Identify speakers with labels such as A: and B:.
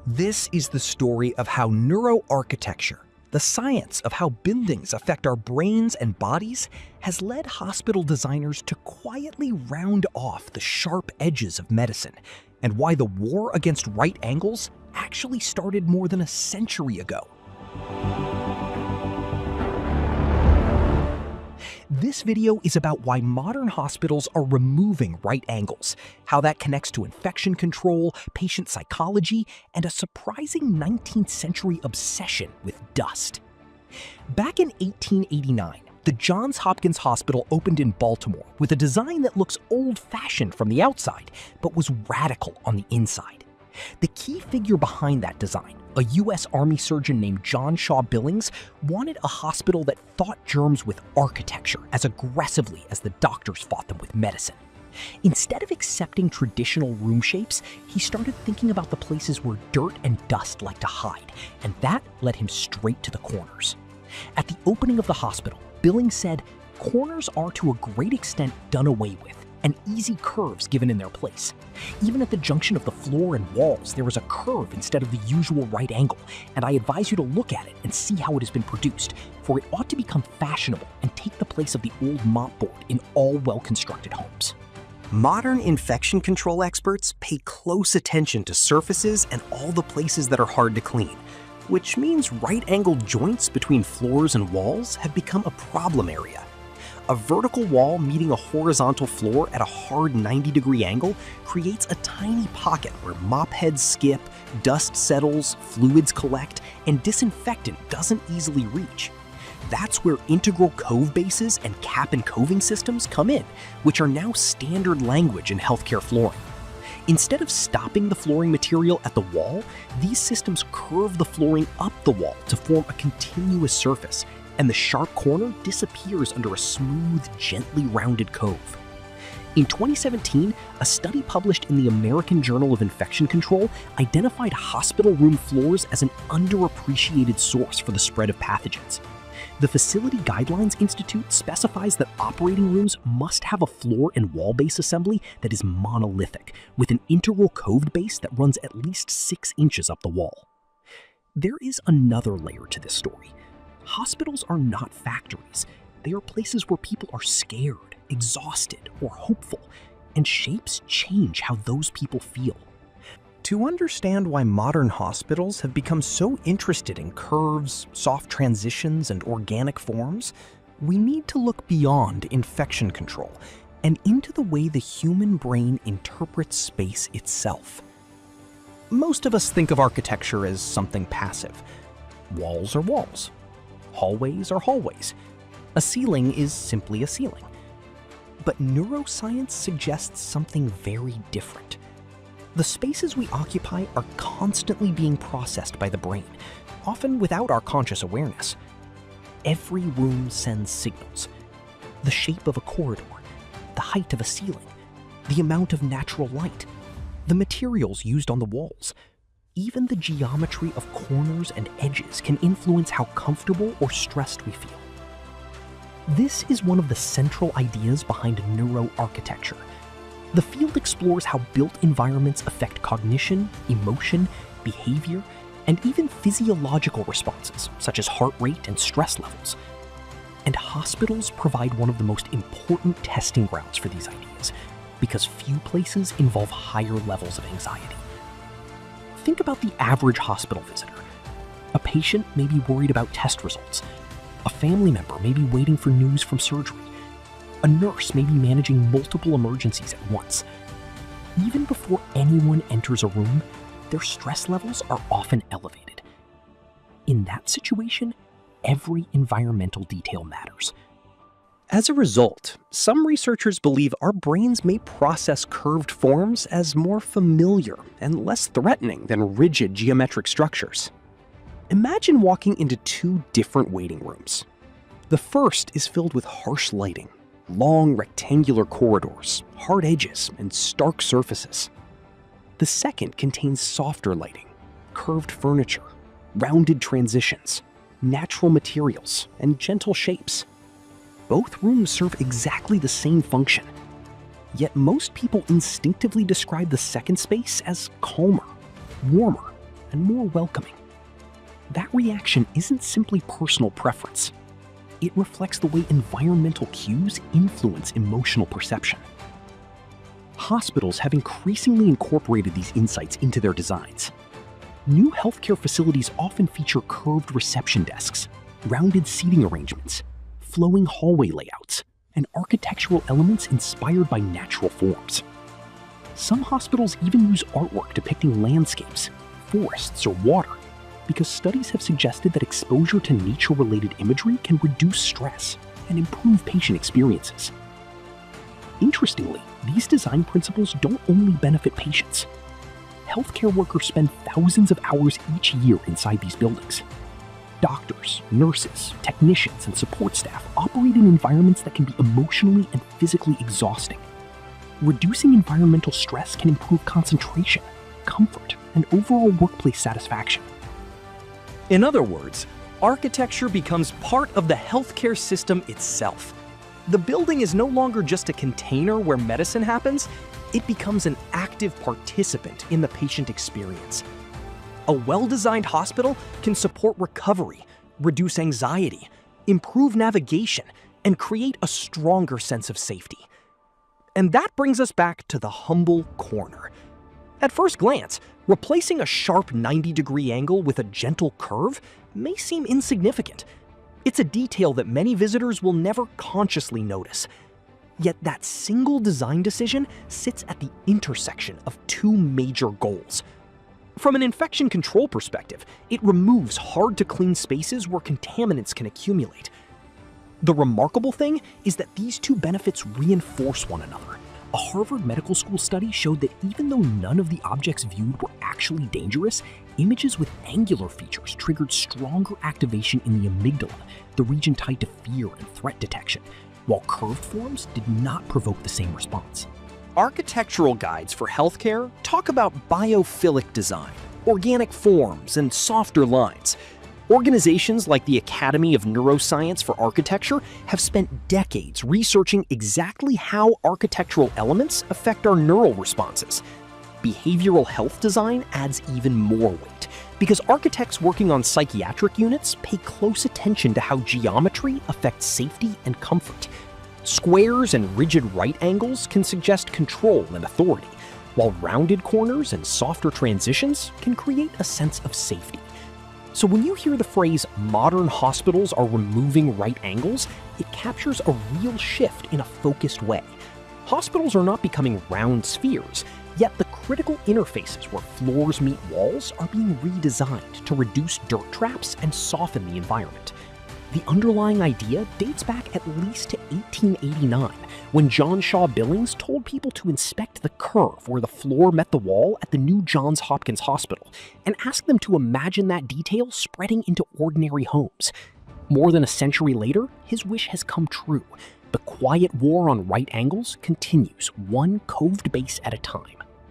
A: This is the story of how neuroarchitecture, the science of how buildings affect our brains and bodies, has led hospital designers to quietly round off the sharp edges of medicine, and why the war against right angles actually started more than a century ago. This video is about why modern hospitals are removing right angles, how that connects to infection control, patient psychology, and a surprising 19th century obsession with dust. Back in 1889, the Johns Hopkins Hospital opened in Baltimore with a design that looks old-fashioned from the outside, but was radical on the inside. The key figure behind that design, a U.S. Army surgeon named John Shaw Billings, wanted a hospital that fought germs with architecture as aggressively as the doctors fought them with medicine. Instead of accepting traditional room shapes, he started thinking about the places where dirt and dust like to hide, and that led him straight to the corners. At the opening of the hospital, Billings said, "Corners are to a great extent done away with, and easy curves given in their place. Even at the junction of the floor and walls, there is a curve instead of the usual right angle, and I advise you to look at it and see how it has been produced, for it ought to become fashionable and take the place of the old mopboard in all well-constructed homes." Modern infection control experts pay close attention to surfaces and all the places that are hard to clean, which means right-angled joints between floors and walls have become a problem area. A vertical wall meeting a horizontal floor at a hard 90-degree angle creates a tiny pocket where mop heads skip, dust settles, fluids collect, and disinfectant doesn't easily reach. That's where integral cove bases and cap and coving systems come in, which are now standard language in healthcare flooring. Instead of stopping the flooring material at the wall, these systems curve the flooring up the wall to form a continuous surface, and the sharp corner disappears under a smooth, gently rounded cove. In 2017, a study published in the American Journal of Infection Control identified hospital room floors as an underappreciated source for the spread of pathogens. The Facility Guidelines Institute specifies that operating rooms must have a floor and wall base assembly that is monolithic, with an integral coved base that runs at least 6 inches up the wall. There is another layer to this story. Hospitals are not factories. They are places where people are scared, exhausted, or hopeful, and shapes change how those people feel. To understand why modern hospitals have become so interested in curves, soft transitions, and organic forms, we need to look beyond infection control and into the way the human brain interprets space itself. Most of us think of architecture as something passive. Walls are walls. Hallways are hallways. A ceiling is simply a ceiling. But neuroscience suggests something very different. The spaces we occupy are constantly being processed by the brain, often without our conscious awareness. Every room sends signals. The shape of a corridor, the height of a ceiling, the amount of natural light, the materials used on the walls. Even the geometry of corners and edges can influence how comfortable or stressed we feel. This is one of the central ideas behind neuroarchitecture. The field explores how built environments affect cognition, emotion, behavior, and even physiological responses, such as heart rate and stress levels. And hospitals provide one of the most important testing grounds for these ideas, because few places involve higher levels of anxiety. Think about the average hospital visitor. A patient may be worried about test results. A family member may be waiting for news from surgery. A nurse may be managing multiple emergencies at once. Even before anyone enters a room, their stress levels are often elevated. In that situation, every environmental detail matters. As a result, some researchers believe our brains may process curved forms as more familiar and less threatening than rigid geometric structures. Imagine walking into 2 different waiting rooms. The first is filled with harsh lighting, long rectangular corridors, hard edges, and stark surfaces. The second contains softer lighting, curved furniture, rounded transitions, natural materials, and gentle shapes. Both rooms serve exactly the same function. Yet most people instinctively describe the second space as calmer, warmer, and more welcoming. That reaction isn't simply personal preference. It reflects the way environmental cues influence emotional perception. Hospitals have increasingly incorporated these insights into their designs. New healthcare facilities often feature curved reception desks, rounded seating arrangements, flowing hallway layouts, and architectural elements inspired by natural forms. Some hospitals even use artwork depicting landscapes, forests, or water, because studies have suggested that exposure to nature-related imagery can reduce stress and improve patient experiences. Interestingly, these design principles don't only benefit patients. Healthcare workers spend thousands of hours each year inside these buildings. Doctors, nurses, technicians, and support staff operate in environments that can be emotionally and physically exhausting. Reducing environmental stress can improve concentration, comfort, and overall workplace satisfaction.
B: In other words, architecture becomes part of the healthcare system itself. The building is no longer just a container where medicine happens, it becomes an active participant in the patient experience. A well-designed hospital can support recovery, reduce anxiety, improve navigation, and create a stronger sense of safety. And that brings us back to the humble corner. At first glance, replacing a sharp 90-degree angle with a gentle curve may seem insignificant. It's a detail that many visitors will never consciously notice. Yet that single design decision sits at the intersection of two major goals. From an infection control perspective, it removes hard-to-clean spaces where contaminants can accumulate. The remarkable thing is that these two benefits reinforce one another. A Harvard Medical School study showed that even though none of the objects viewed were actually dangerous, images with angular features triggered stronger activation in the amygdala, the region tied to fear and threat detection, while curved forms did not provoke the same response. Architectural guides for healthcare talk about biophilic design, organic forms, and softer lines. Organizations like the Academy of Neuroscience for Architecture have spent decades researching exactly how architectural elements affect our neural responses. Behavioral health design adds even more weight, because architects working on psychiatric units pay close attention to how geometry affects safety and comfort. Squares and rigid right angles can suggest control and authority, while rounded corners and softer transitions can create a sense of safety. So when you hear the phrase, "modern hospitals are removing right angles," it captures a real shift in a focused way. Hospitals are not becoming round spheres, yet the critical interfaces where floors meet walls are being redesigned to reduce dirt traps and soften the environment. The underlying idea dates back at least to 1889, when John Shaw Billings told people to inspect the curve where the floor met the wall at the new Johns Hopkins Hospital, and ask them to imagine that detail spreading into ordinary homes. More than a century later, his wish has come true. The quiet war on right angles continues, one coved base at a time.